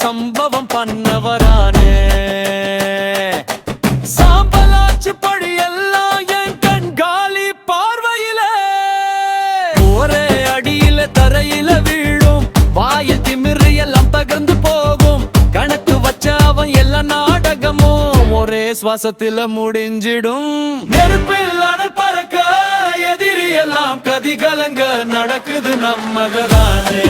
சம்பவம் பண்ணவரானே சாம்பலாச்சு பழி எல்லாம் என் கண்காலி பார்வையில ஒரே அடியில தரையில வீழும் வாய திமிரு எல்லாம் தகர்ந்து போகும் கணக்கு வச்ச அவன் எல்லா நாடகமும் ஒரே சுவாசத்தில முடிஞ்சிடும் நெருப்பில் அனல் பறக்க எதிரி எல்லாம் கதி கலங்க நடக்குது நம்மகதானே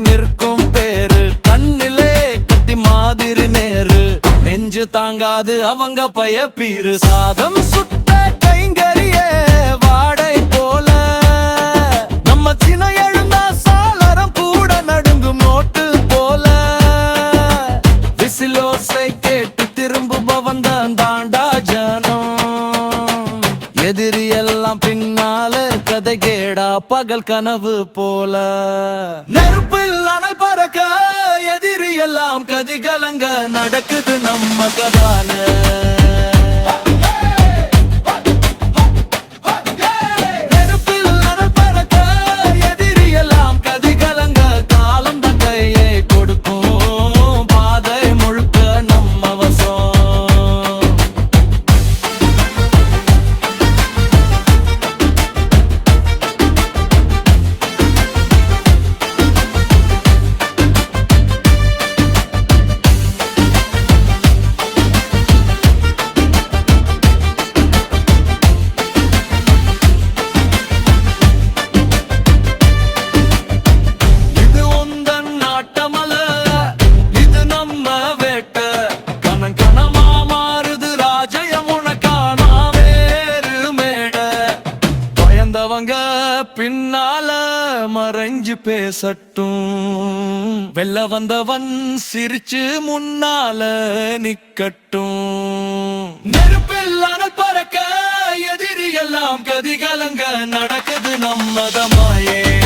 நிற்கும் பேரு கண்ணிலே கத்தி மாதிரி நேரு நெஞ்சு தாங்காது அவங்க பயப்பீரு சாதம் சுட்ட கைங்கரிய வாடை போல நம்ம சின்ன எழுந்தா சாளரம் கூட நடுங்கும் நோட்டு போல விசிலோசை கேட்டு திரும்புபவன் தான் தாண்டா ஜனம் எதிரி எல்லாம் பின்னால கதை கேடா பகல் கனவு போல நெருப்பில் அனல் பறக்க எதிரி எல்லாம் கதி கலங்க நடக்குது நம்ம கதான பின்னால மறைஞ்சு பேசட்டும் வெல்ல வந்தவன் சிரிச்சு முன்னால நிக்கட்டும் நெருப்பில் அனல் பறக்க எதிரி எல்லாம் கதி கலங்க நடக்குது நம்மதமாயே